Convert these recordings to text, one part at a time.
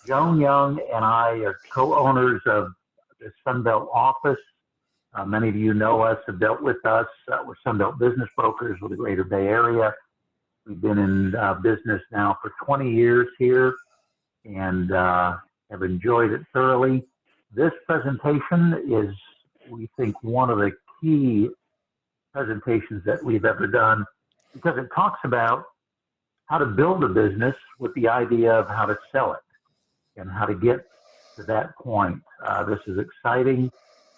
Joan Young and I are co-owners of the Sunbelt office. Many of you know us, have dealt with us. We're Sunbelt business brokers with the Greater Bay Area. We've been in business now for 20 years here and have enjoyed it thoroughly. This presentation is, we think, one of the key presentations that we've ever done because it talks about how to build a business with the idea of how to sell it and how to get to that point. This is exciting.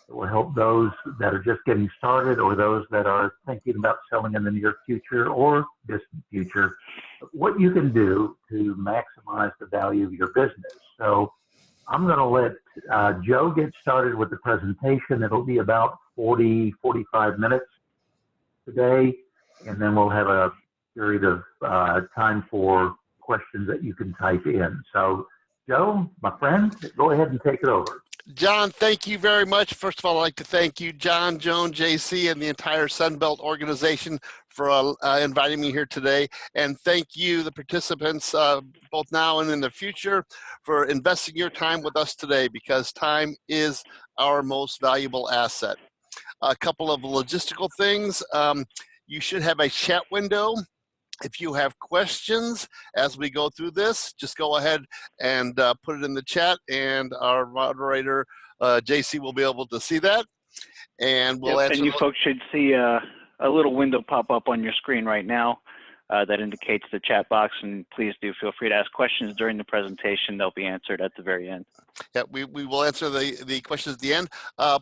It will help those that are just getting started or those that are thinking about selling in the near future or distant future, what you can do to maximize the value of your business. So I'm going to let Joe get started with the presentation. It'll be about 40, 45 minutes today, and then we'll have a period of time for questions that you can type in. So Joe, my friend, go ahead and take it over. John, thank you very much. First of all, I'd like to thank you, John, Joan, JC, and the entire Sunbelt organization for inviting me here today. And thank you, the participants, both now and in the future, for investing your time with us today, because time is our most valuable asset. A couple of logistical things. You should have a chat window. If you have questions as we go through this, just go ahead and put it in the chat, and our moderator, JC, will be able to see that. And we'll answer. And you folks should see a little window pop up on your screen right now that indicates the chat box, and please do feel free to ask questions during the presentation. They'll be answered at the very end. Yeah, we will answer the questions at the end.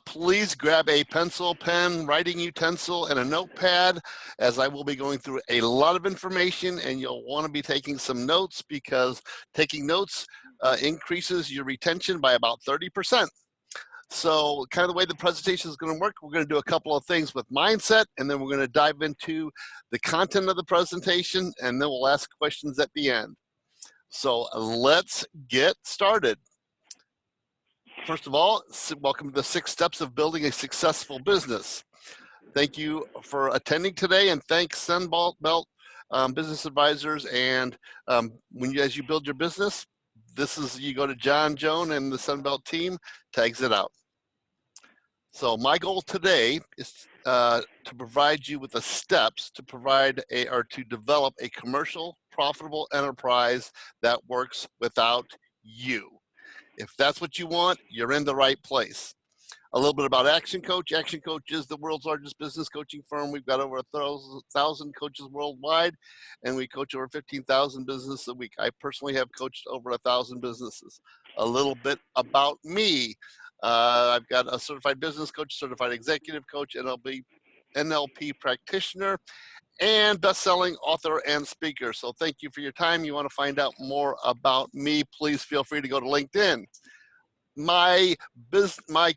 Please grab a pencil, pen, writing utensil, and a notepad, as I will be going through a lot of information, and you'll want to be taking some notes, because taking notes increases your retention by about 30%. So kind of the way the presentation is going to work, we're going to do a couple of things with mindset, and then we're going to dive into the content of the presentation, and then we'll ask questions at the end. So let's get started. First of all, welcome to the 6 steps of building a successful business. Thank you for attending today, and thanks Sunbelt Business Advisors. And as you build your business, you go to John, Joan, and the Sunbelt team to exit out. So my goal today is to provide you with the steps to to develop a commercial, profitable enterprise that works without you. If that's what you want, you're in the right place. A little bit about Action Coach. Action Coach is the world's largest business coaching firm. We've got over 1,000 coaches worldwide, and we coach over 15,000 businesses a week. I personally have coached over 1,000 businesses. A little bit about me. I've got a certified business coach, certified executive coach, NLP practitioner, and best-selling author and speaker. So thank you for your time. You want to find out more about me, please feel free to go to LinkedIn. My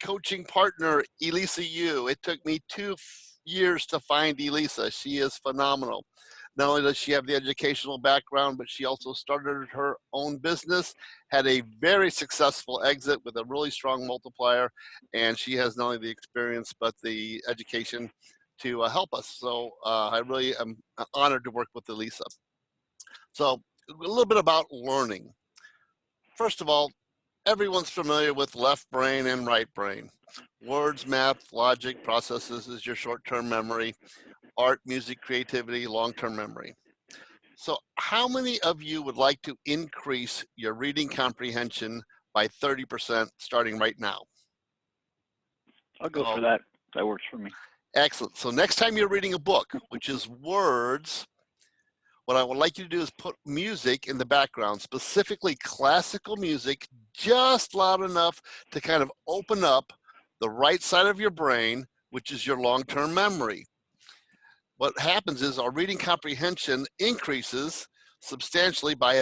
coaching partner, Elisa Yu, it took me 2 years to find Elisa. She is phenomenal. Not only does she have the educational background, but she also started her own business, had a very successful exit with a really strong multiplier, and she has not only the experience, but the education to help us. So I really am honored to work with Elisa. So a little bit about learning. First of all, everyone's familiar with left brain and right brain. Words, math, logic, processes is your short-term memory. Art, music, creativity, long-term memory. So how many of you would like to increase your reading comprehension by 30% starting right now? I'll go for that. That works for me. Excellent. So next time you're reading a book, which is words, what I would like you to do is put music in the background, specifically classical music, just loud enough to kind of open up the right side of your brain, which is your long-term memory. What happens is our reading comprehension increases substantially by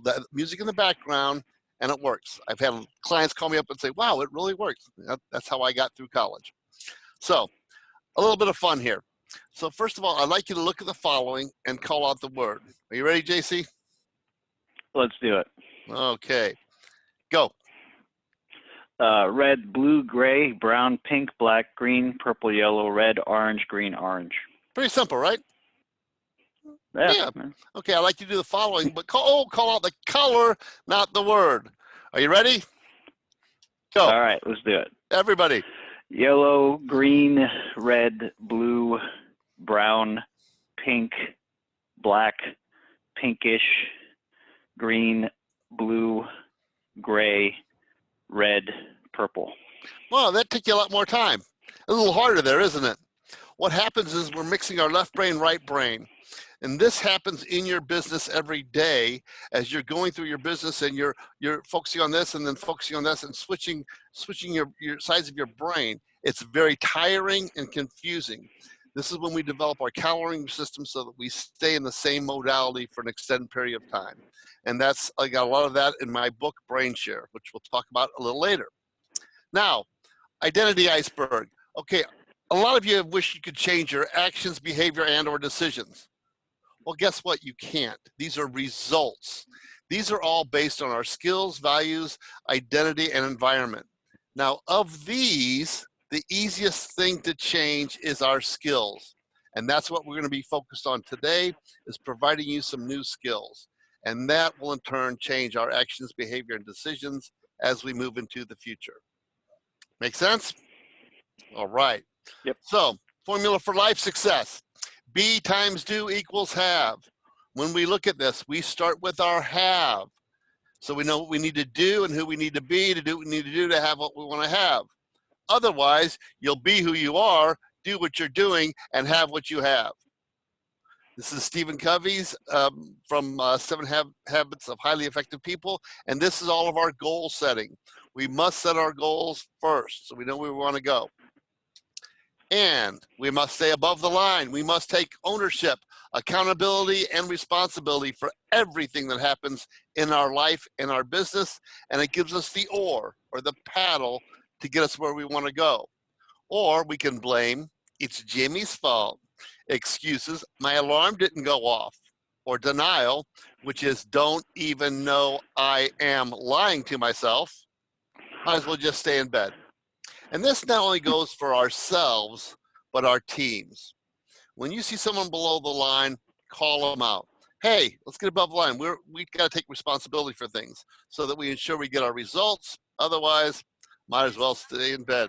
that music in the background, and it works. I've had clients call me up and say, wow, it really works. That's how I got through college. So a little bit of fun here. So first of all, I'd like you to look at the following and call out the word. Are you ready, JC? Let's do it. Okay, go. Red, blue, gray, brown, pink, black, green, purple, yellow, red, orange, green, orange. Pretty simple, right? Yeah. Okay, I'd like you to do the following, but call out the color, not the word. Are you ready? Go. All right, let's do it. Everybody. Yellow, green, red, blue, brown, pink, black, pinkish, green, blue, gray, red, purple. Well, that took you a lot more time. A little harder there, isn't it? What happens is we're mixing our left brain, right brain. And this happens in your business every day as you're going through your business and you're focusing on this and then focusing on this and switching your sides of your brain. It's very tiring and confusing. This is when we develop our coloring system so that we stay in the same modality for an extended period of time. And I got a lot of that in my book, Brain Share, which we'll talk about a little later. Now, Identity Iceberg. Okay, a lot of you wish you could change your actions, behavior, and or decisions. Well, guess what? You can't. These are results. These are all based on our skills, values, identity, and environment. Now, of these, the easiest thing to change is our skills. And that's what we're going to be focused on today, is providing you some new skills. And that will in turn change our actions, behavior, and decisions as we move into the future. Make sense? All right. Yep. So, formula for life success. Be times do equals have. When we look at this, we start with our have. So we know what we need to do and who we need to be to do what we need to do to have what we want to have. Otherwise, you'll be who you are, do what you're doing, and have what you have. This is Stephen Covey's from 7 Habits of Highly Effective People, and this is all of our goal setting. We must set our goals first so we know where we want to go. And we must stay above the line. We must take ownership, accountability, and responsibility for everything that happens in our life and our business. And it gives us the oar or the paddle to get us where we want to go. Or we can blame, it's Jimmy's fault. Excuses, my alarm didn't go off. Or denial, which is don't even know I am lying to myself. Might as well just stay in bed. And this not only goes for ourselves, but our teams. When you see someone below the line, call them out. Hey, let's get above the line. We've got to take responsibility for things so that we ensure we get our results. Otherwise, might as well stay in bed.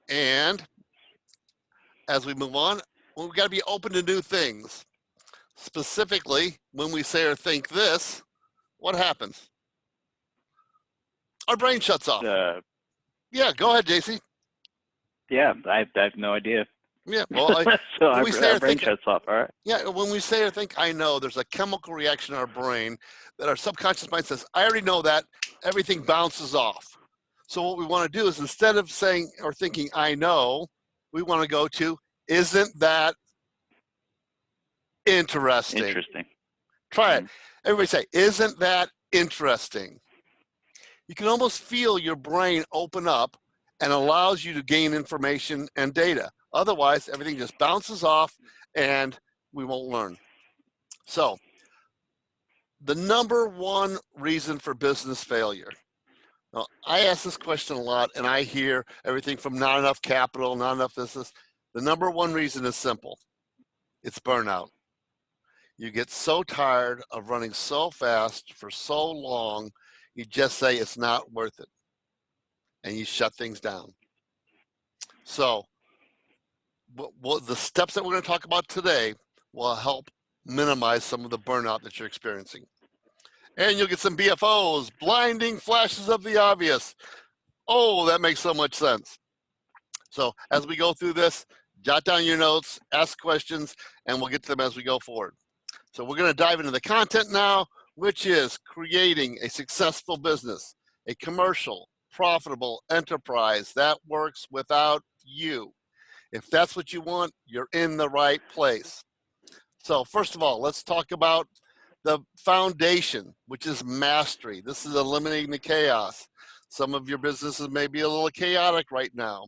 And as we move on, we've got to be open to new things. Specifically, when we say or think this, what happens? Our brain shuts off. Yeah, go ahead, JC. Yeah, I have no idea. Yeah, well, so our brain shuts off, all right. Yeah, when we say or think, I know, there's a chemical reaction in our brain that our subconscious mind says, I already know that, everything bounces off. So what we want to do is instead of saying or thinking, I know, we want to go to, isn't that interesting? Interesting. Try it. Everybody say, isn't that interesting? You can almost feel your brain open up and allows you to gain information and data. Otherwise, everything just bounces off and we won't learn. So, the number one reason for business failure. Now, I ask this question a lot and I hear everything from not enough capital, not enough this. The number one reason is simple. It's burnout. You get so tired of running so fast for so long, you just say it's not worth it. And you shut things down. So, the steps that we're going to talk about today will help minimize some of the burnout that you're experiencing. And you'll get some BFOs, blinding flashes of the obvious. Oh, that makes so much sense. So as we go through this, jot down your notes, ask questions, and we'll get to them as we go forward. So we're going to dive into the content now, which is creating a successful business, a commercial, profitable enterprise that works without you. If that's what you want, you're in the right place. So first of all, let's talk about the foundation, which is mastery. This is eliminating the chaos. Some of your businesses may be a little chaotic right now.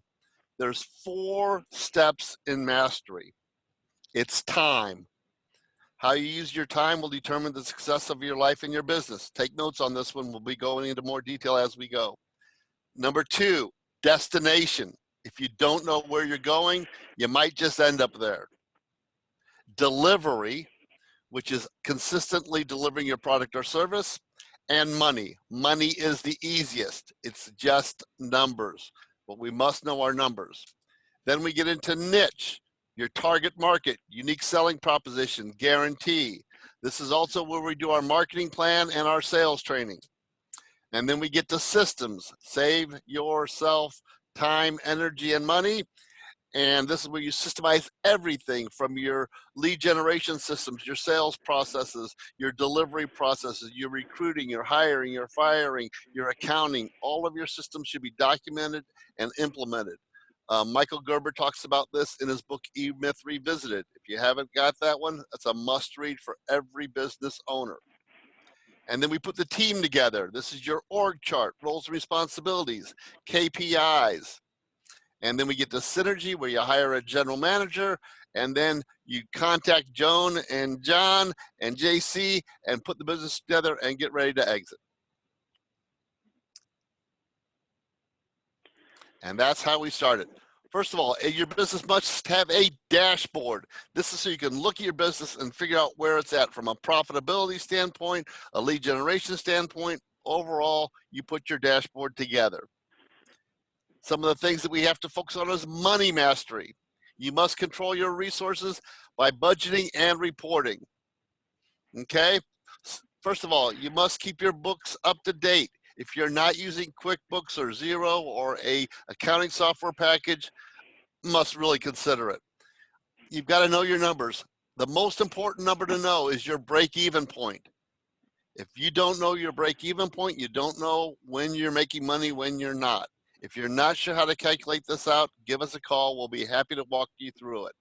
There's 4 steps in mastery. It's time. How you use your time will determine the success of your life and your business. Take notes on this one. We'll be going into more detail as we go. Number 2, destination. If you don't know where you're going, you might just end up there. Delivery, which is consistently delivering your product or service. and money. Money is the easiest. It's just numbers, but we must know our numbers. Then we get into niche, your target market, unique selling proposition, guarantee. This is also where we do our marketing plan and our sales training. And then we get to systems, save yourself time, energy, and money. And this is where you systemize everything from your lead generation systems, your sales processes, your delivery processes, your recruiting, your hiring, your firing, your accounting. All of your systems should be documented and implemented. Michael Gerber talks about this in his book, E-Myth Revisited. If you haven't got that one, that's a must read for every business owner. And then we put the team together. This is your org chart, roles and responsibilities, KPIs. And then we get to synergy where you hire a general manager, and then you contact Joan and John and JC and put the business together and get ready to exit. And that's how we started. First of all, your business must have a dashboard. This is so you can look at your business and figure out where it's at from a profitability standpoint, a lead generation standpoint. Overall, you put your dashboard together. Some of the things that we have to focus on is money mastery. You must control your resources by budgeting and reporting. Okay? First of all, you must keep your books up to date. If you're not using QuickBooks or Xero or a accounting software package, you must really consider it. You've got to know your numbers. The most important number to know is your break-even point. If you don't know your break-even point, you don't know when you're making money, when you're not. If you're not sure how to calculate this out, give us a call. We'll be happy to walk you through it.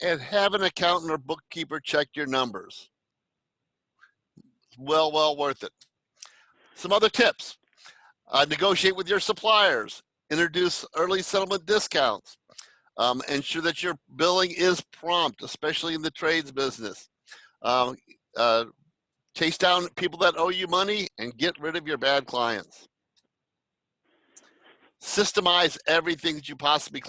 And have an accountant or bookkeeper check your numbers. Well worth it. Some other tips. Negotiate with your suppliers. Introduce early settlement discounts. Ensure that your billing is prompt, especially in the trades business. Chase down people that owe you money and get rid of your bad clients. Systemize everything that you possibly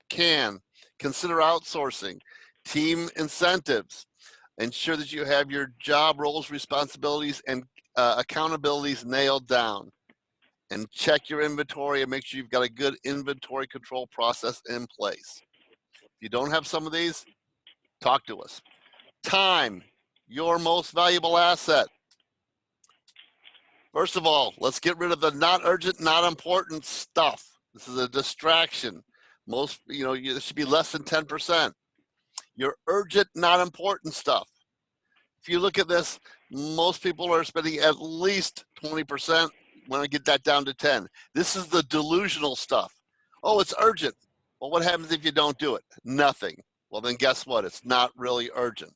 can. Consider outsourcing. Team incentives. Ensure that you have your job roles, responsibilities, and accountabilities nailed down. And check your inventory and make sure you've got a good inventory control process in place. If you don't have some of these, talk to us. Time, your most valuable asset. First of all, let's get rid of the not urgent, not important stuff. This is a distraction. Most, it should be less than 10%. Your urgent, not important stuff. If you look at this, most people are spending at least 20%. Want to get that down to 10. This is the delusional stuff. Oh, it's urgent. Well, what happens if you don't do it? Nothing. Well, then guess what? It's not really urgent.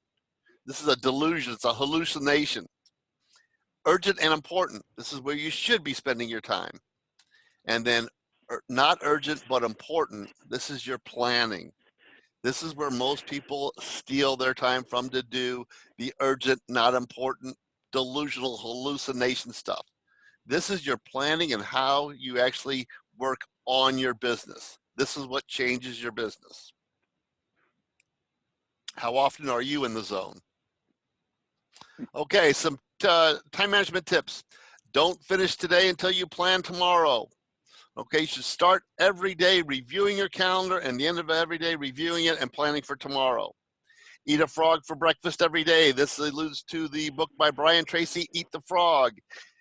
This is a delusion. It's a hallucination. Urgent and important. This is where you should be spending your time. And then not urgent, but important. This is your planning. This is where most people steal their time from to do the urgent, not important, delusional hallucination stuff. This is your planning and how you actually work on your business. This is what changes your business. How often are you in the zone? Okay, some time management tips. Don't finish today until you plan tomorrow. Okay, you should start every day reviewing your calendar and the end of every day reviewing it and planning for tomorrow. Eat a frog for breakfast every day. This alludes to the book by Brian Tracy, Eat the Frog.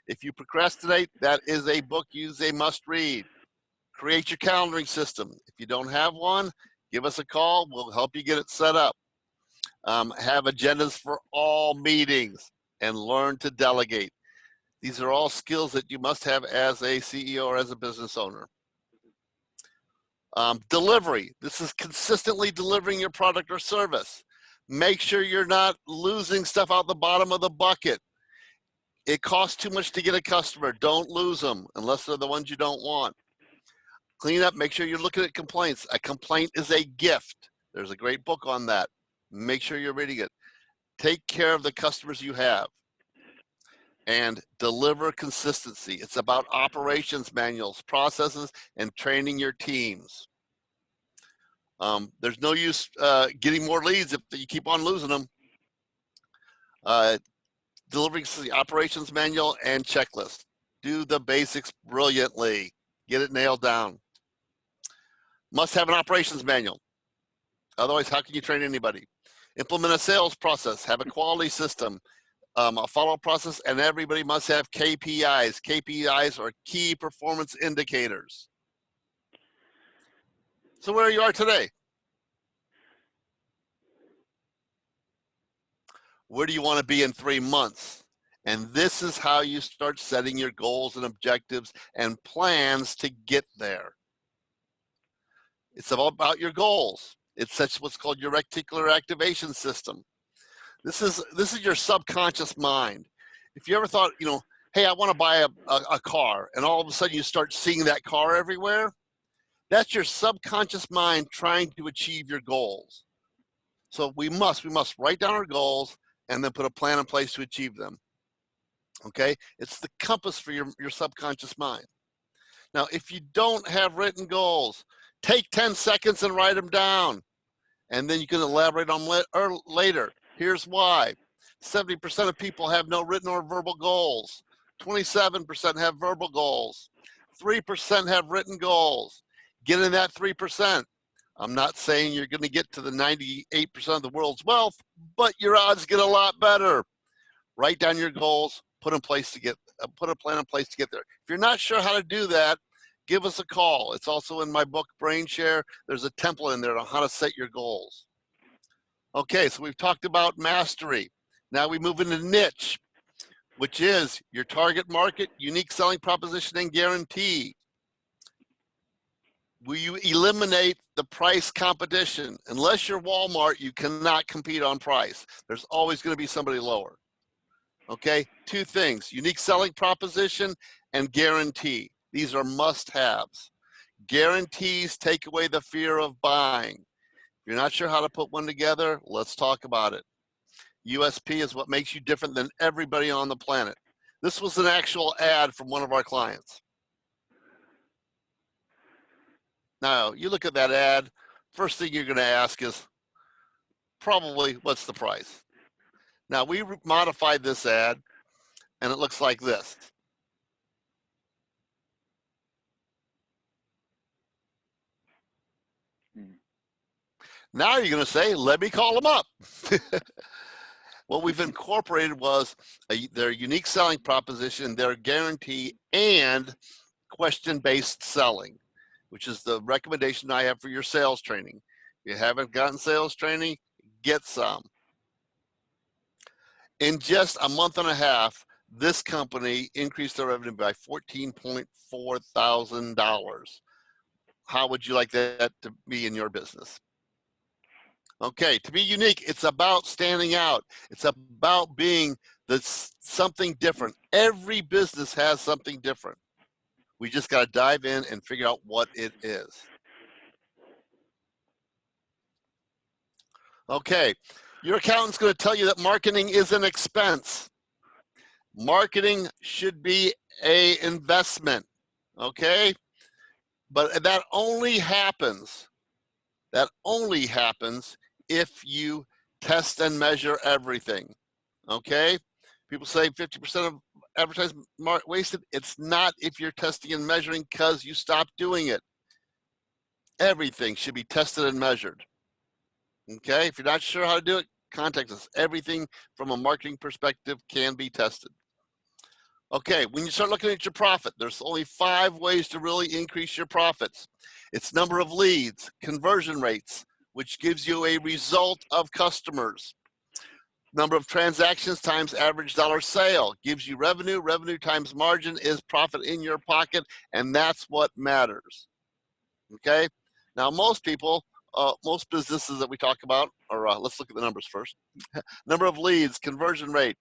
If you procrastinate, that is a book you must read. Create your calendaring system. If you don't have one, give us a call. We'll help you get it set up. Have agendas for all meetings and learn to delegate. These are all skills that you must have as a CEO or as a business owner. Delivery. This is consistently delivering your product or service. Make sure you're not losing stuff out the bottom of the bucket. It costs too much to get a customer. Don't lose them unless they're the ones you don't want. Clean up. Make sure you're looking at complaints. A complaint is a gift. There's a great book on that. Make sure you're reading it. Take care of the customers you have. And deliver consistency. It's about operations manuals, processes, and training your teams. There's no use getting more leads if you keep on losing them. delivering the operations manual and checklist. Do the basics brilliantly. Get it nailed down. Must have an operations manual. Otherwise, how can you train anybody? Implement a sales process. Have a quality system, a follow-up process, and everybody must have KPIs. KPIs are key performance indicators. So where you are today? Where do you want to be in 3 months? And this is how you start setting your goals and objectives and plans to get there. It's all about your goals. It sets what's called your reticular activation system. This is your subconscious mind. If you ever thought, you know, hey, I want to buy a car, and all of a sudden you start seeing that car everywhere, that's your subconscious mind trying to achieve your goals. So we must write down our goals and then put a plan in place to achieve them. Okay, it's the compass for your subconscious mind. Now, if you don't have written goals, take 10 seconds and write them down. And then you can elaborate on later. Here's why. 70% of people have no written or verbal goals. 27% have verbal goals. 3% have written goals. Get in that 3%. I'm not saying you're going to get to the 98% of the world's wealth, but your odds get a lot better. Write down your goals, put a plan in place to get there. If you're not sure how to do that, give us a call. It's also in my book, Brain Share. There's a template in there on how to set your goals. Okay, so we've talked about mastery. Now we move into niche, which is your target market, unique selling proposition, and guarantee. Will you eliminate the price competition? Unless you're Walmart, you cannot compete on price. There's always going to be somebody lower. Okay, 2 things, unique selling proposition and guarantee. These are must-haves. Guarantees take away the fear of buying. If you're not sure how to put one together, let's talk about it. USP is what makes you different than everybody on the planet. This was an actual ad from one of our clients. Now, you look at that ad, first thing you're going to ask is probably, what's the price? Now, we modified this ad, and it looks like this. Now you're going to say, let me call them up. What we've incorporated was their unique selling proposition, their guarantee, and question-based selling, which is the recommendation I have for your sales training. If you haven't gotten sales training, get some. In just a month and a half, this company increased their revenue by $14.4 thousand. How would you like that to be in your business? Okay, to be unique, it's about standing out. It's about being something different. Every business has something different. We just got to dive in and figure out what it is. Okay, your accountant's going to tell you that marketing is an expense. Marketing should be an investment, okay? But that only happens if you test and measure everything, okay? People say 50% of advertising wasted. It's not if you're testing and measuring because you stopped doing it. Everything should be tested and measured, okay? If you're not sure how to do it, contact us. Everything from a marketing perspective can be tested. Okay, when you start looking at your profit, there's only 5 ways to really increase your profits. It's number of leads, conversion rates, which gives you a result of customers. Number of transactions times average dollar sale gives you revenue. Revenue times margin is profit in your pocket, and that's what matters. Okay? Now, most people, most businesses that we talk about, or let's look at the numbers first. Number of leads, conversion rate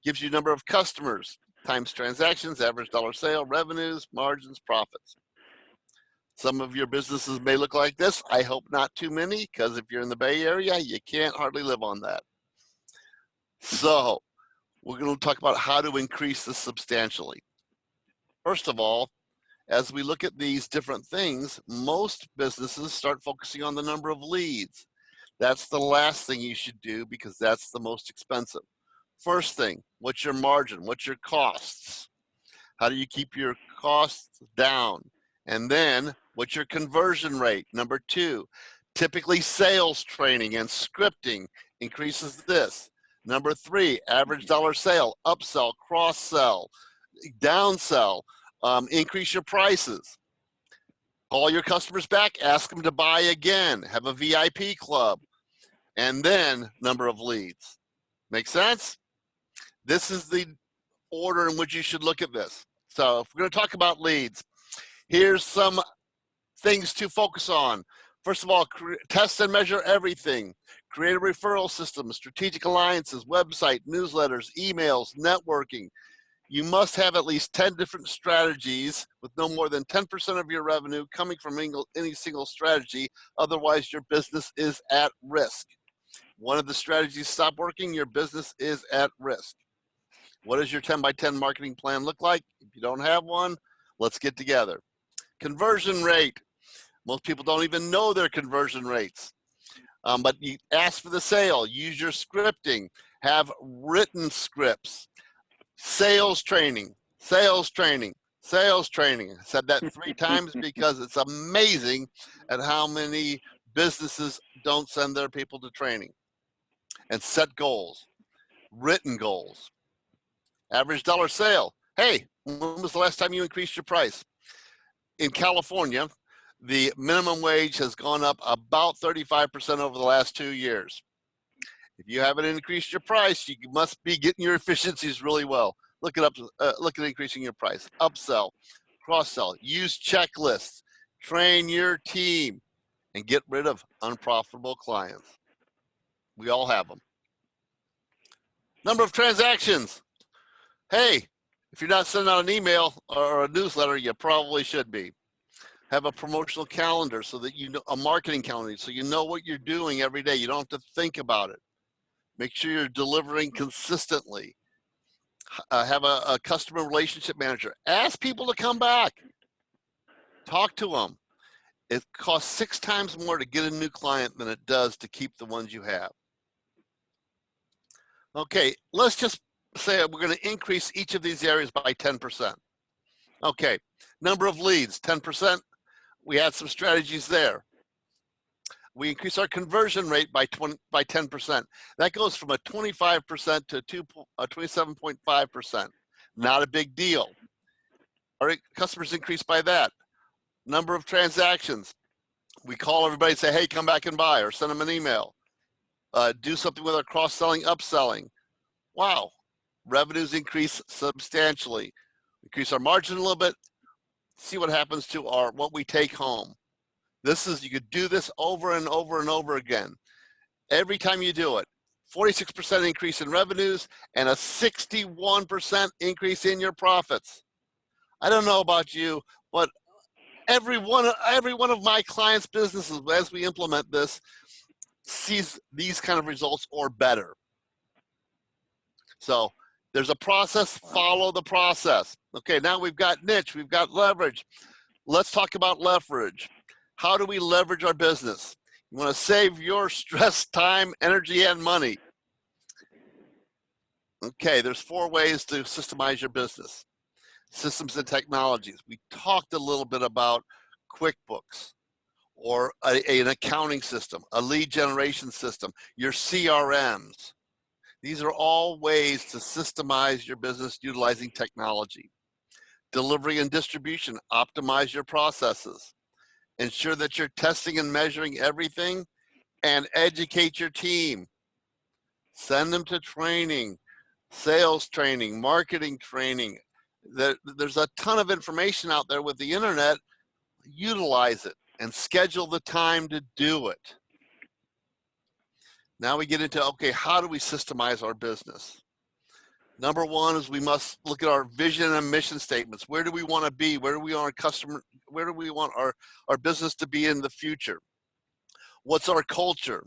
gives you number of customers times transactions, average dollar sale, revenues, margins, profits. Some of your businesses may look like this. I hope not too many, because if you're in the Bay Area, you can't hardly live on that. So we're going to talk about how to increase this substantially. First of all, as we look at these different things, most businesses start focusing on the number of leads. That's the last thing you should do because that's the most expensive. First thing, what's your margin? What's your costs? How do you keep your costs down? And then what's your conversion rate? Number two, typically sales training and scripting increases this. Number three, average dollar sale, upsell, cross-sell, downsell, increase your prices. Call your customers back, ask them to buy again, have a VIP club, and then number of leads. Make sense? This is the order in which you should look at this. So if we're going to talk about leads, here's some things to focus on. First of all, test and measure everything. Create a referral system, strategic alliances, website, newsletters, emails, networking. You must have at least 10 different strategies with no more than 10% of your revenue coming from any single strategy. Otherwise, your business is at risk. One of the strategies stop working, your business is at risk. What does your 10 by 10 marketing plan look like? If you don't have one, let's get together. Conversion rate. Most people don't even know their conversion rates. But you ask for the sale, use your scripting, have written scripts, sales training, sales training, sales training. I said that 3 times because it's amazing at how many businesses don't send their people to training. And set goals, written goals. Average dollar sale. Hey, when was the last time you increased your price? In California, the minimum wage has gone up about 35% over the last 2 years. If you haven't increased your price, you must be getting your efficiencies really well. Look at increasing your price. Upsell, cross-sell, use checklists, train your team, and get rid of unprofitable clients. We all have them. Number of transactions. Hey, if you're not sending out an email or a newsletter, you probably should be. Have a promotional calendar so that you know, a marketing calendar, so you know what you're doing every day. You don't have to think about it. Make sure you're delivering consistently. Have a customer relationship manager. Ask people to come back. Talk to them. It costs 6 times more to get a new client than it does to keep the ones you have. Okay, let's just say we're going to increase each of these areas by 10%. Okay, number of leads, 10%. We had some strategies there. We increase our conversion rate by 10%. That goes from a 25% to 27.5%. Not a big deal. Our customers increase by that. Number of transactions. We call everybody and say, hey, come back and buy, or send them an email. Do something with our cross-selling, upselling. Wow, revenues increase substantially. Increase our margin a little bit. See what happens to what we take home. You could do this over and over and over again. Every time you do it, 46% increase in revenues and a 61% increase in your profits. I don't know about you, but every one of my clients' businesses, as we implement this, sees these kind of results or better. So there's a process, follow the process. Okay, now we've got niche, we've got leverage. Let's talk about leverage. How do we leverage our business? You want to save your stress, time, energy, and money. Okay, there's 4 ways to systemize your business. Systems and technologies. We talked a little bit about QuickBooks or an accounting system, a lead generation system, your CRMs. These are all ways to systemize your business utilizing technology. Delivery and distribution, optimize your processes. Ensure that you're testing and measuring everything, and educate your team. Send them to training, sales training, marketing training. There's a ton of information out there with the internet. Utilize it and schedule the time to do it. Now we get into, okay, how do we systemize our business? Number 1 is we must look at our vision and mission statements. Where do we want to be? Where do we want our business to be in the future? What's our culture?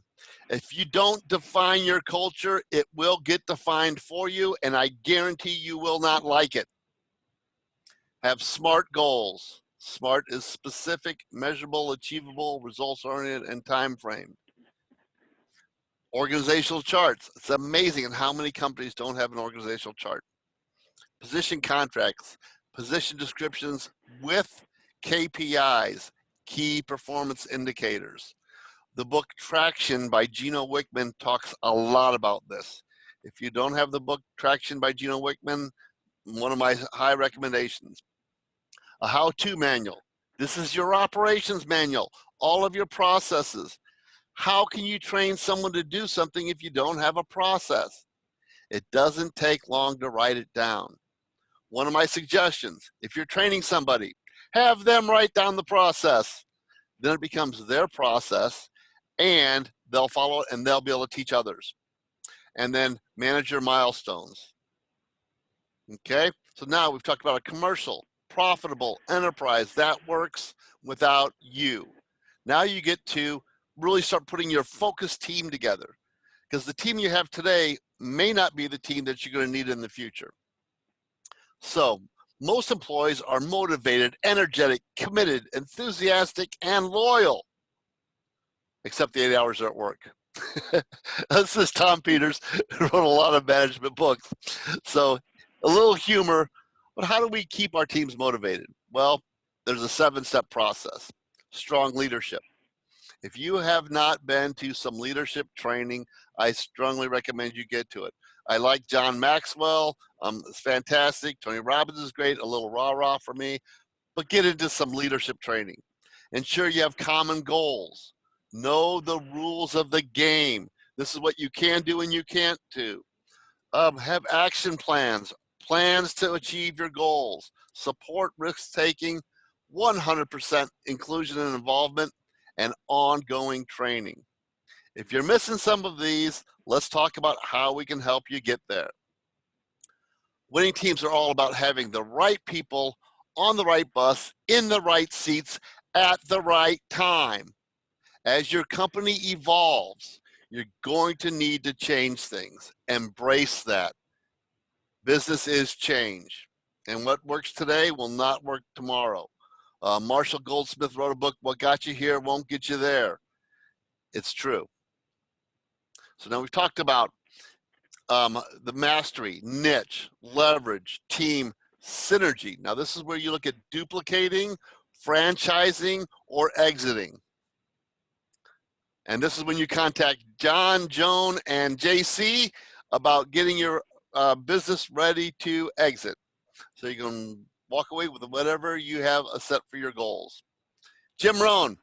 If you don't define your culture, it will get defined for you, and I guarantee you will not like it. Have SMART goals. SMART is specific, measurable, achievable, results-oriented, and time-framed. Organizational charts. It's amazing in how many companies don't have an organizational chart. Position contracts, position descriptions with KPIs, key performance indicators. The book Traction by Gino Wickman talks a lot about this. If you don't have the book Traction by Gino Wickman, one of my high recommendations. A how-to manual. This is your operations manual, all of your processes. How can you train someone to do something if you don't have a process? It doesn't take long to write it down. One of my suggestions, if you're training somebody, have them write down the process. Then it becomes their process and they'll follow it and they'll be able to teach others. And then manage your milestones. Okay, so now we've talked about a commercial, profitable enterprise that works without you. Now you get to really start putting your focused team together, because the team you have today may not be the team that you're going to need in the future. So most employees are motivated, energetic, committed, enthusiastic, and loyal, except the 8 hours they're at work. This is Tom Peters, who wrote a lot of management books. So a little humor, but how do we keep our teams motivated? Well, there's a 7-step process. Strong leadership. If you have not been to some leadership training, I strongly recommend you get to it. I like John Maxwell. It's fantastic. Tony Robbins is great, a little rah-rah for me, but get into some leadership training. Ensure you have common goals. Know the rules of the game. This is what you can do and you can't do. Have action plans, plans to achieve your goals. Support risk-taking, 100% inclusion and involvement, and ongoing training. If you're missing some of these, let's talk about how we can help you get there. Winning teams are all about having the right people on the right bus, in the right seats, at the right time. As your company evolves, you're going to need to change things. Embrace that. Business is change. And what works today will not work tomorrow. Marshall Goldsmith wrote a book, What Got You Here Won't Get You There. It's true. So now we've talked about the mastery, niche, leverage, team, synergy. Now this is where you look at duplicating, franchising, or exiting. And this is when you contact John, Joan, and JC about getting your business ready to exit. So you can walk away with whatever you have set for your goals. Jim Rohn,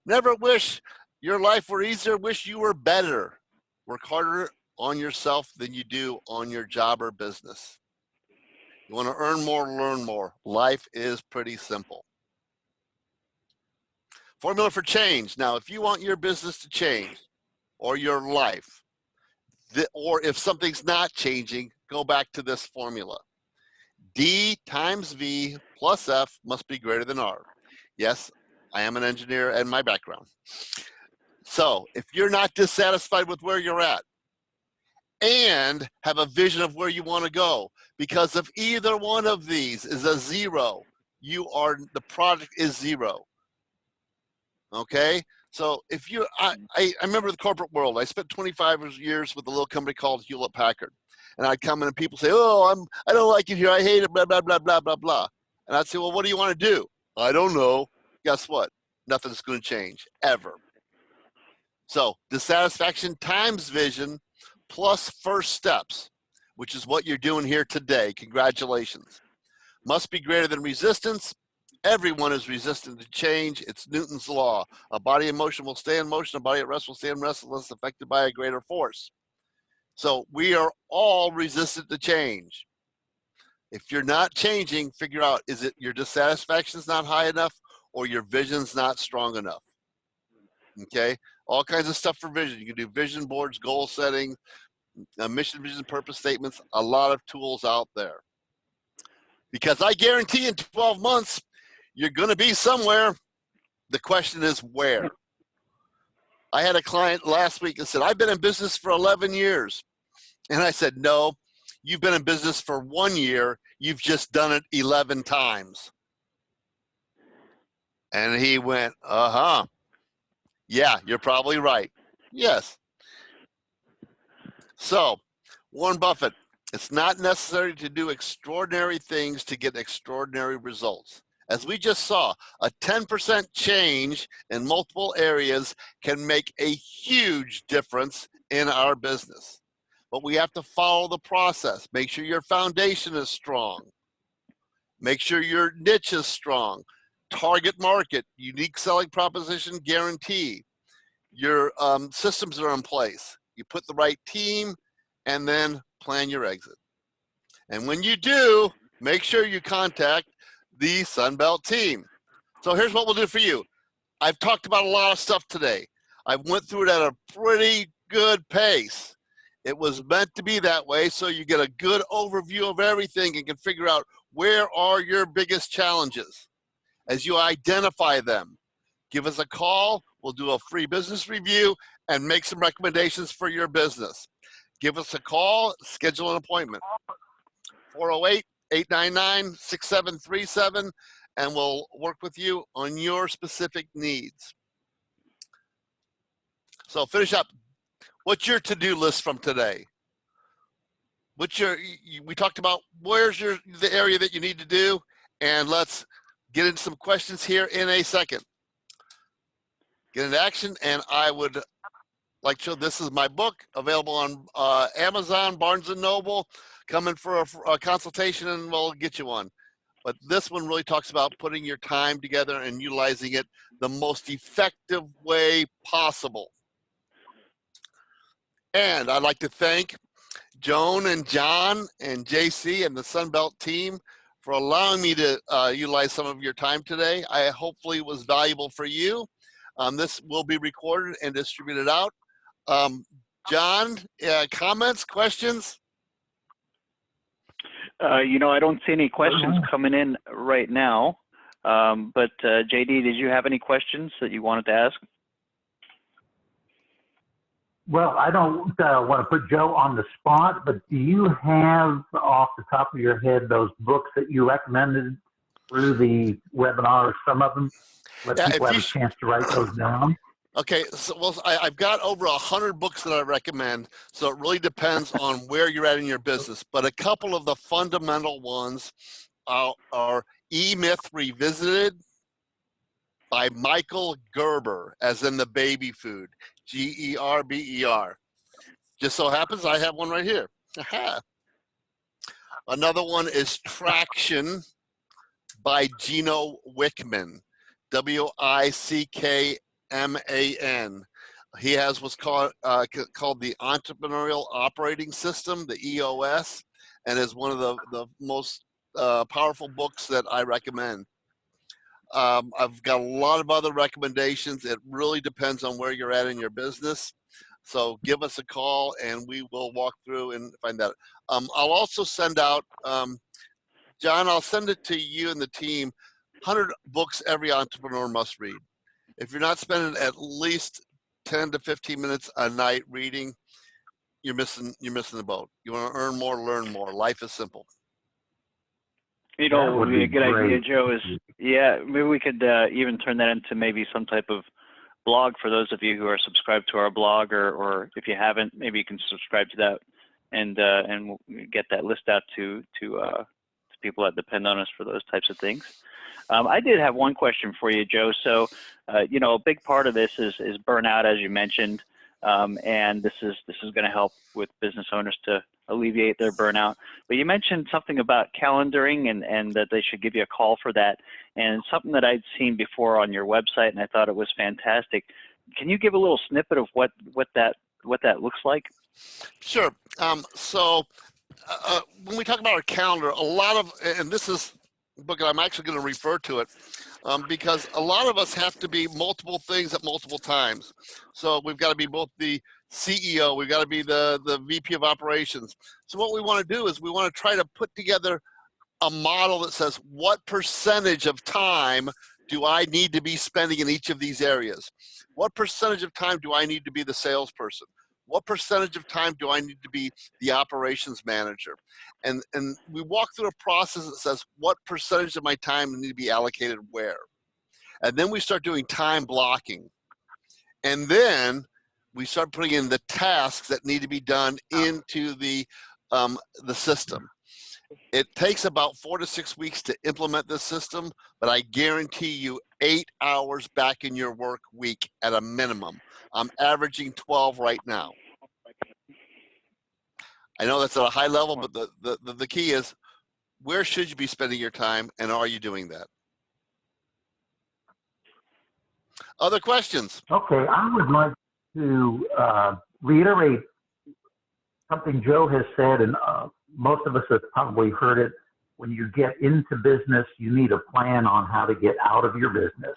never wish your life were easier, wish you were better. Work harder on yourself than you do on your job or business. You want to earn more, learn more. Life is pretty simple. Formula for change. Now, if you want your business to change or your life, or if something's not changing, go back to this formula. D times V plus F must be greater than R. Yes, I am an engineer and my background. So if you're not dissatisfied with where you're at and have a vision of where you want to go, because if either one of these is a 0, the product is 0. Okay? So if you, I remember the corporate world. I spent 25 years with a little company called Hewlett Packard. And I'd come in and people say, oh, I don't like it here. I hate it, blah, blah, blah, blah, blah, blah. And I'd say, well, what do you want to do? I don't know. Guess what? Nothing's going to change, ever. So dissatisfaction times vision plus first steps, which is what you're doing here today. Congratulations. Must be greater than resistance. Everyone is resistant to change. It's Newton's law. A body in motion will stay in motion. A body at rest will stay in rest unless affected by a greater force. So we are all resistant to change. If you're not changing, figure out, is it your dissatisfaction's not high enough or your vision's not strong enough? Okay, all kinds of stuff for vision. You can do vision boards, goal setting, mission, vision, purpose statements, a lot of tools out there. Because I guarantee in 12 months, you're going to be somewhere. The question is where. I had a client last week that said, I've been in business for 11 years. And I said, no, you've been in business for 1 year. You've just done it 11 times. And he went, yeah, you're probably right. Yes. So, Warren Buffett, it's not necessary to do extraordinary things to get extraordinary results. As we just saw, a 10% change in multiple areas can make a huge difference in our business. But we have to follow the process. Make sure your foundation is strong. Make sure your niche is strong. Target market, unique selling proposition guarantee. Your systems are in place. You put the right team and then plan your exit. And when you do, make sure you contact the Sunbelt team. So here's what we'll do for you. I've talked about a lot of stuff today. I went through it at a pretty good pace. It was meant to be that way so you get a good overview of everything and can figure out where are your biggest challenges. As you identify them, give us a call. We'll do a free business review and make some recommendations for your business. Give us a call, schedule an appointment. 408-899-6737, and we'll work with you on your specific needs. So finish up. What's your to-do list from today? We talked about where's the area that you need to do, and let's get into some questions here in a second. Get into action, and I would like to show this is my book available on Amazon, Barnes & Noble. Come in for a consultation and we'll get you one. But this one really talks about putting your time together and utilizing it the most effective way possible. And I'd like to thank Joan and John and JC and the Sunbelt team for allowing me to utilize some of your time today. I hopefully it was valuable for you. This will be recorded and distributed out. John, comments, questions? You know, I don't see any questions coming in right now. But JD, did you have any questions that you wanted to ask? Well, I don't want to put Joe on the spot, but do you have off the top of your head those books that you recommended through the webinar, some of them? Let people have a chance to write those down. Okay, so well, I've got over 100 books that I recommend, so it really depends on where you're at in your business. But a couple of the fundamental ones are E-Myth Revisited by Michael Gerber, as in the baby food, G-E-R-B-E-R. Just so happens I have one right here. Aha. Another one is Traction by Gino Wickman, W-I-C-K-M-A-N. He has what's called the Entrepreneurial Operating System, the EOS, and is one of the most powerful books that I recommend. I've got a lot of other recommendations. It really depends on where you're at in your business. So give us a call and we will walk through and find out. I'll also send out, John, I'll send it to you and the team, 100 books every entrepreneur must read. If you're not spending at least 10 to 15 minutes a night reading, you're missing the boat. You want to earn more, learn more. Life is simple. You know, what would be a good idea, Joe, is, yeah, maybe we could even turn that into maybe some type of blog for those of you who are subscribed to our blog, or if you haven't, maybe you can subscribe to that and get that list out to people that depend on us for those types of things. I did have one question for you, Joe. So, you know, a big part of this is burnout, as you mentioned, and this is going to help with business owners to alleviate their burnout. But you mentioned something about calendaring and that they should give you a call for that, and something that I'd seen before on your website, and I thought it was fantastic. Can you give a little snippet of what that looks like? Sure. So when we talk about our calendar, a lot of, and this is the book, I'm actually going to refer to it because a lot of us have to be multiple things at multiple times. So we've got to be both the CEO, we've got to be the VP of operations. So what we want to do is we want to try to put together a model that says what percentage of time do I need to be spending in each of these areas? What percentage of time do I need to be the salesperson? What percentage of time do I need to be the operations manager? And we walk through a process that says what percentage of my time need to be allocated where? And then we start doing time blocking. And then we start putting in the tasks that need to be done into the system. It takes about 4 to 6 weeks to implement this system, but I guarantee you 8 hours back in your work week at a minimum. I'm averaging 12 right now. I know that's at a high level, but the key is, where should you be spending your time, and are you doing that? Other questions? Okay, I would like to reiterate something Joe has said, and most of us have probably heard it. When you get into business, you need a plan on how to get out of your business.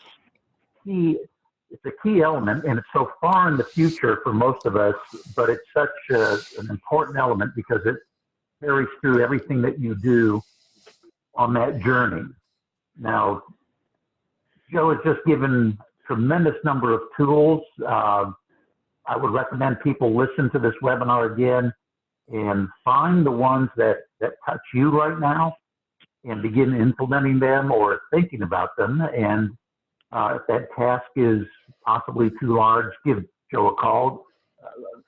It's a key element, and it's so far in the future for most of us, but it's such an important element because it carries through everything that you do on that journey. Now, Joe has just given a tremendous number of tools. I would recommend people listen to this webinar again and find the ones that touch you right now and begin implementing them or thinking about them. And if that task is possibly too large, give Joe a call.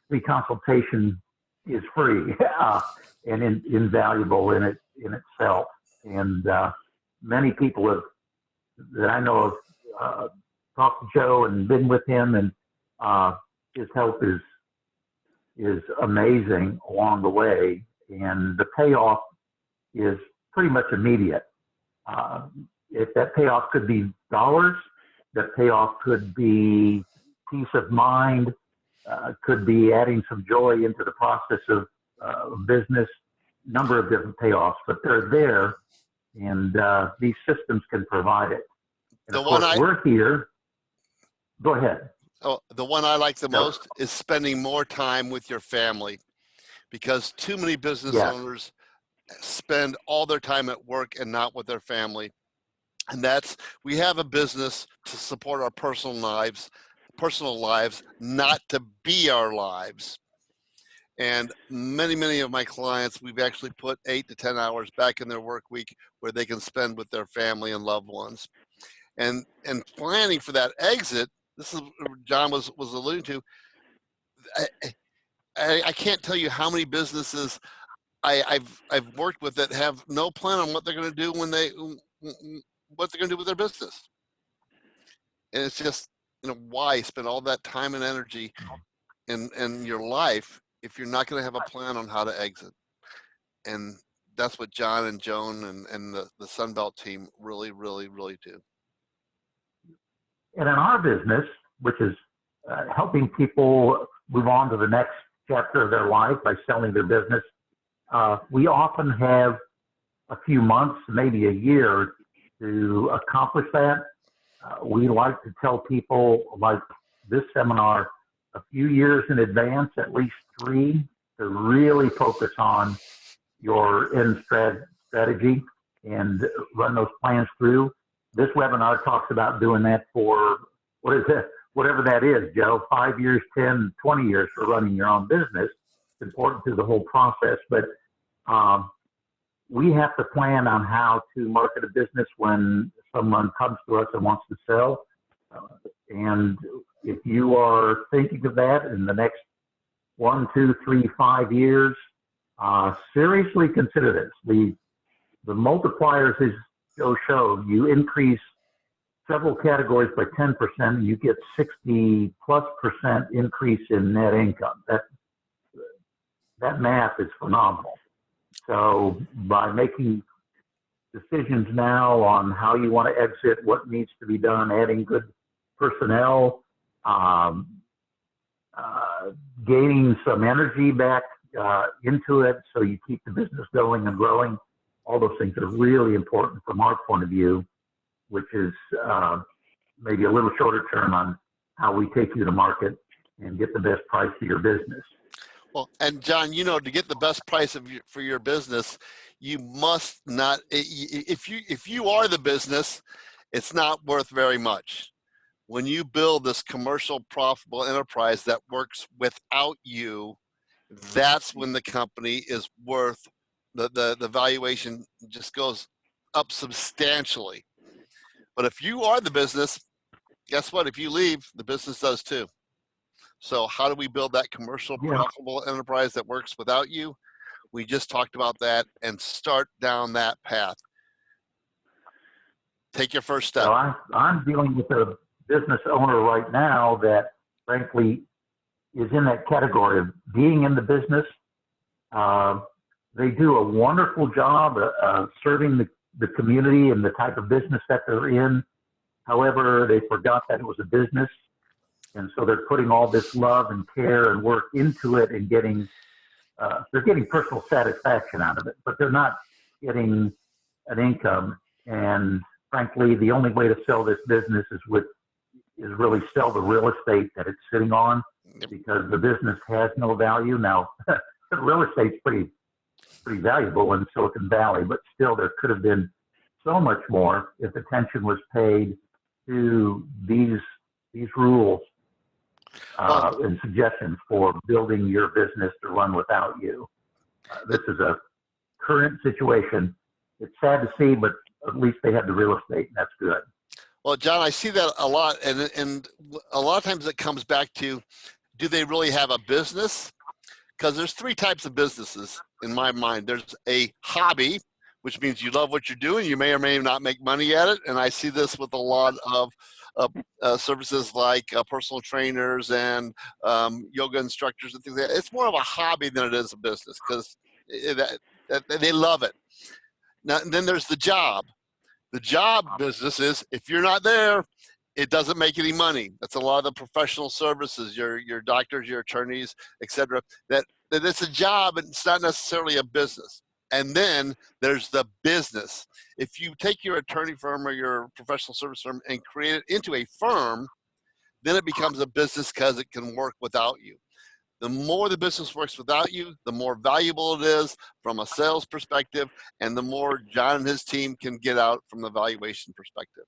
Free consultation is free and invaluable in itself. And many people that I know have talked to Joe and been with him, and his help is amazing along the way, and the payoff is pretty much immediate. If that payoff could be dollars, that payoff could be peace of mind, could be adding some joy into the process of business, number of different payoffs, but they're there, and these systems can provide it. And of course, we're here. Go ahead. Oh, the one I like the most is spending more time with your family, because too many business owners spend all their time at work and not with their family. And we have a business to support our personal lives, not to be our lives. And many of my clients, we've actually put 8 to 10 hours back in their work week where they can spend with their family and loved ones. And planning for that exit, this is what John was alluding to. I can't tell you how many businesses I've worked with that have no plan on what they're going to do what they're going to do with their business. And it's just, why spend all that time and energy in your life if you're not going to have a plan on how to exit? And that's what John and Joan and the Sunbelt team really do. And in our business, which is helping people move on to the next chapter of their life by selling their business, we often have a few months, maybe a year, to accomplish that. We like to tell people, like this seminar, a few years in advance, at least 3, to really focus on your end strategy and run those plans through. This webinar talks about doing that for, whatever that is, Joe, 5 years, 10, 20 years for running your own business. It's important to the whole process, but we have to plan on how to market a business when someone comes to us and wants to sell. And if you are thinking of that in the next 1, 2, 3, 5 years, seriously consider this. The multipliers, as Joe showed, you increase several categories by 10%, and you get 60+% increase in net income. That math is phenomenal. So by making decisions now on how you want to exit, what needs to be done, adding good personnel, gaining some energy back into it so you keep the business going and growing, all those things are really important from our point of view, which is maybe a little shorter term on how we take you to market and get the best price for your business. Well, and John, to get the best price for your business, you must not, if you are the business, it's not worth very much. When you build this commercial profitable enterprise that works without you, that's when the company is worth, the valuation just goes up substantially. But if you are the business, guess what? If you leave, the business does too. So how do we build that commercial profitable enterprise that works without you? We just talked about that, and start down that path. Take your first step. So I'm dealing with a business owner right now that frankly is in that category of being in the business. They do a wonderful job serving the community and the type of business that they're in. However, they forgot that it was a business. And so they're putting all this love and care and work into it and they're getting personal satisfaction out of it, but they're not getting an income. And frankly, the only way to sell this business is really sell the real estate that it's sitting on, because the business has no value. Now, real estate's pretty valuable in Silicon Valley, but still there could have been so much more if attention was paid to these rules and suggestions for building your business to run without you. This is a current situation. It's sad to see, but at least they have the real estate, and that's good. Well, John, I see that a lot, and a lot of times it comes back to, do they really have a business? Because there's three types of businesses in my mind. There's a hobby, which means you love what you're doing. You may or may not make money at it, and I see this with a lot of services like personal trainers and yoga instructors and things like that. It's more of a hobby than it is a business, because they love it. Now, and then there's the job. The job business is, if you're not there, it doesn't make any money. That's a lot of the professional services, your doctors, your attorneys, etc. That it's a job and it's not necessarily a business. And then there's the business. If you take your attorney firm or your professional service firm and create it into a firm, then it becomes a business because it can work without you. The more the business works without you, the more valuable it is from a sales perspective, and the more John and his team can get out from the valuation perspective.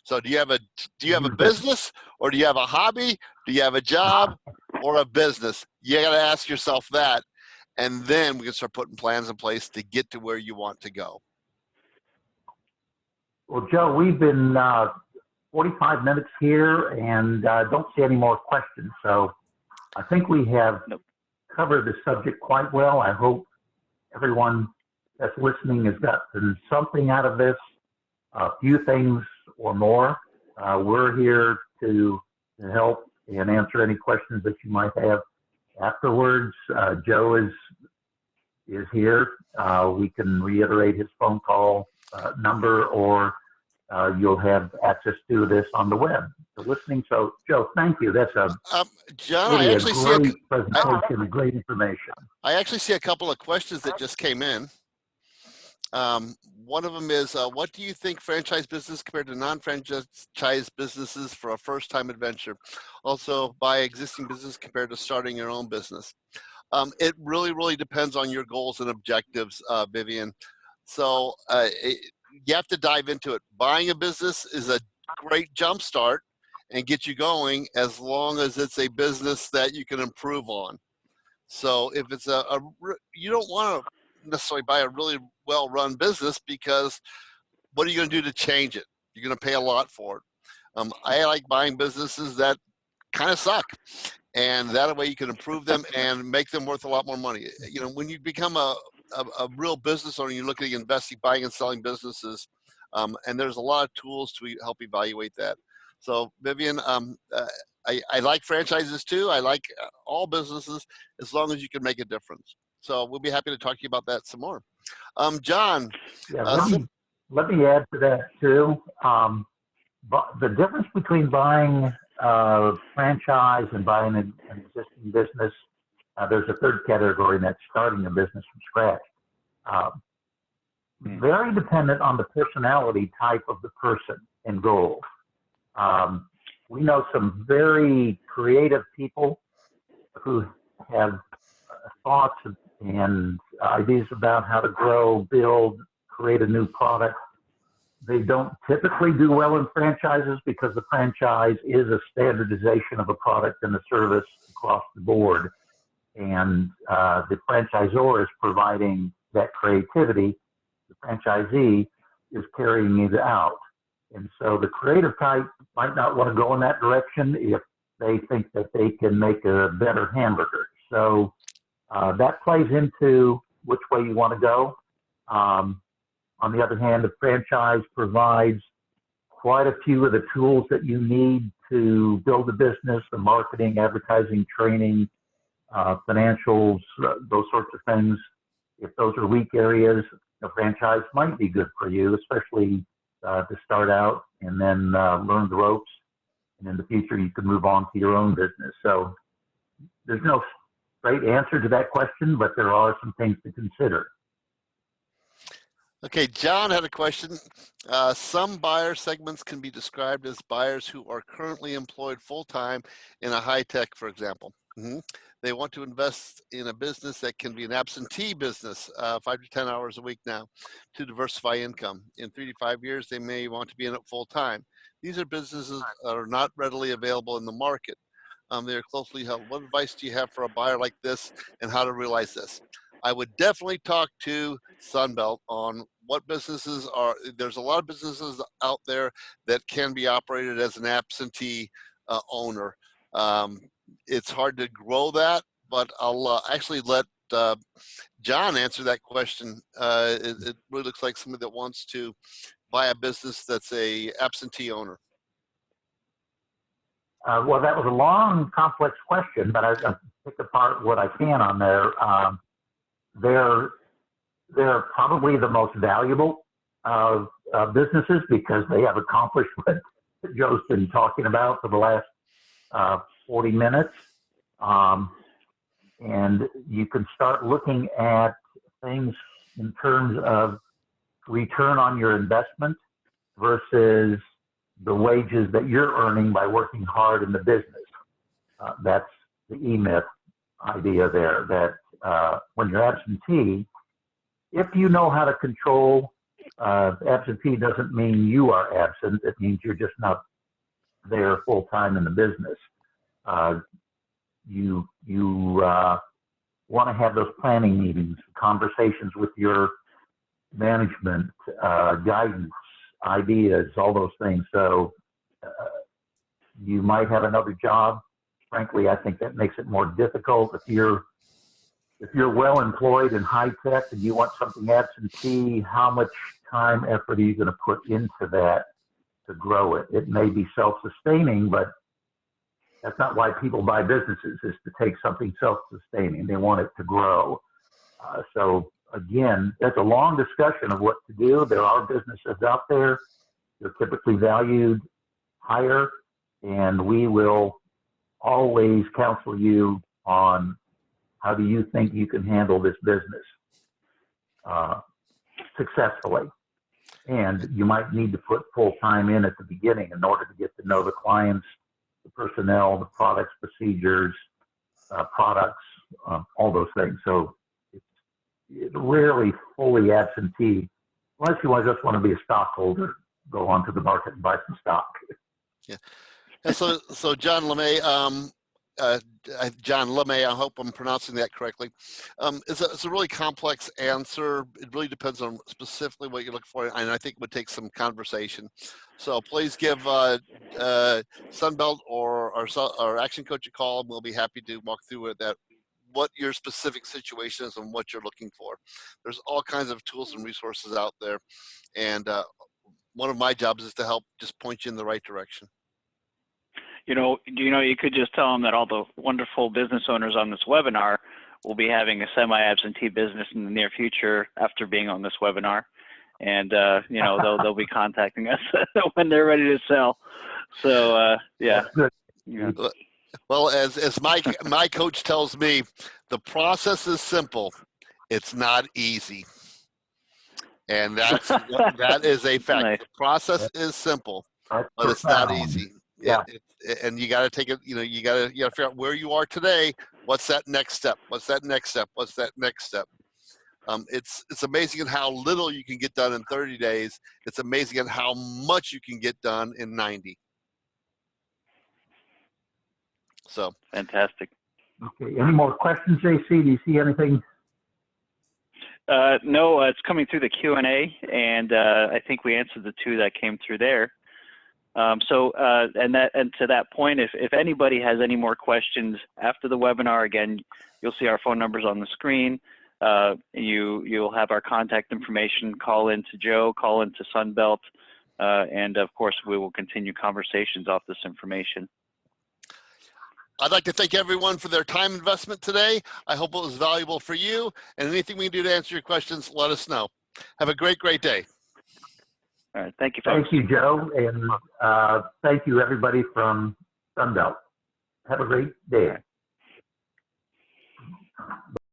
So do you have a business, or do you have a hobby? Do you have a job or a business? You got to ask yourself that, and then we can start putting plans in place to get to where you want to go. Well, Joe, we've been 45 minutes here, and don't see any more questions. So I think we have covered the subject quite well. I hope everyone that's listening has gotten something out of this, a few things or more. We're here to help and answer any questions that you might have afterwards. Joe is here. We can reiterate his phone call number, or you'll have access to this on the web. So listening. So Joe, thank you. That's John, really I actually a great presentation and great information. I actually see a couple of questions that just came in. One of them is, what do you think franchise business compared to non-franchise businesses for a first-time adventure? Also, buy existing business compared to starting your own business. It really depends on your goals and objectives, Vivian. So you have to dive into it. Buying a business is a great jump start and get you going, as long as it's a business that you can improve on. So if it's you don't want to necessarily buy a really well-run business, because what are you going to do to change it? You're going to pay a lot for it. I like buying businesses that kind of suck, and that way you can improve them and make them worth a lot more money. You know, when you become a real business owner, you're looking at investing, buying and selling businesses, and there's a lot of tools to help evaluate that. So Vivian, I like franchises too. I like all businesses, as long as you can make a difference. So we'll be happy to talk to you about that some more. John. Yeah, let me add to that too. But the difference between buying a franchise and buying an existing business, there's a third category, and that's starting a business from scratch. Very dependent on the personality type of the person and goals. We know some very creative people who have thoughts and ideas about how to grow, build, create a new product. They don't typically do well in franchises, because the franchise is a standardization of a product and a service across the board. And the franchisor is providing that creativity. The franchisee is carrying it out. And so the creative type might not want to go in that direction if they think that they can make a better hamburger. So that plays into which way you want to go. On the other hand, the franchise provides quite a few of the tools that you need to build a business, the marketing, advertising, training, financials, those sorts of things. If those are weak areas, a franchise might be good for you, especially to start out and then learn the ropes. And in the future, you can move on to your own business. So there's no straight answer to that question, but there are some things to consider. Okay, John had a question. Some buyer segments can be described as buyers who are currently employed full-time in a high-tech, for example. They want to invest in a business that can be an absentee business, 5 to 10 hours a week now, to diversify income. In 3 to 5 years, they may want to be in it full-time. These are businesses that are not readily available in the market. They are closely held. What advice do you have for a buyer like this and how to realize this? I would definitely talk to Sunbelt on what businesses are. There's a lot of businesses out there that can be operated as an absentee owner. It's hard to grow that, but I'll actually let John answer that question. It really looks like somebody that wants to buy a business that's a absentee owner. Well, that was a long, complex question, but I'll pick apart what I can on there. They're probably the most valuable of businesses because they have accomplished what Joe's been talking about for the last 40 minutes. And you can start looking at things in terms of return on your investment versus the wages that you're earning by working hard in the business. That's the E-Myth idea there, that when you're absentee, if you know how to control, absentee doesn't mean you are absent. It means you're just not there full time in the business. You want to have those planning meetings, conversations with your management, guidance, ideas, all those things. So you might have another job. Frankly, I think that makes it more difficult. If you're well employed in high tech and you want something absentee, how much time, effort are you going to put into that to grow it? It may be self-sustaining, but that's not why people buy businesses, is to take something self-sustaining. They want it to grow. So again, that's a long discussion of what to do. There are businesses out there. They're typically valued higher, and we will always counsel you on how do you think you can handle this business successfully. And you might need to put full time in at the beginning in order to get to know the clients, the personnel, the products, procedures, products, all those things. So it's rarely fully absentee, unless you just want to be a stockholder, go onto the market and buy some stock. Yeah. And so John LeMay, I hope I'm pronouncing that correctly. It's a really complex answer. It really depends on specifically what you're looking for, and I think it would take some conversation. So please give Sunbelt or our action coach a call, and we'll be happy to walk through it, what your specific situation is and what you're looking for. There's all kinds of tools and resources out there, and one of my jobs is to help just point you in the right direction. You could just tell them that all the wonderful business owners on this webinar will be having a semi-absentee business in the near future after being on this webinar. And, they'll be contacting us when they're ready to sell. So, yeah. Well, as my coach tells me, the process is simple. It's not easy. And that is a fact. Nice. The process is simple, but it's not easy. Yeah. And you got to take it, you got to figure out where you are today. What's that next step? What's that next step? What's that next step? It's amazing at how little you can get done in 30 days. It's amazing at how much you can get done in 90. So fantastic. Okay. Any more questions, JC? Do you see anything? No, it's coming through the Q&A, and I think we answered the two that came through there. And to that point, if anybody has any more questions after the webinar, again, you'll see our phone numbers on the screen. You'll have our contact information. Call in to Joe, call into Sunbelt, and of course, we will continue conversations off this information. I'd like to thank everyone for their time investment today. I hope it was valuable for you, and anything we can do to answer your questions, let us know. Have a great, great day. All right, thank you, folks. Thank you, Joe, and thank you, everybody from Sunbelt. Have a great day.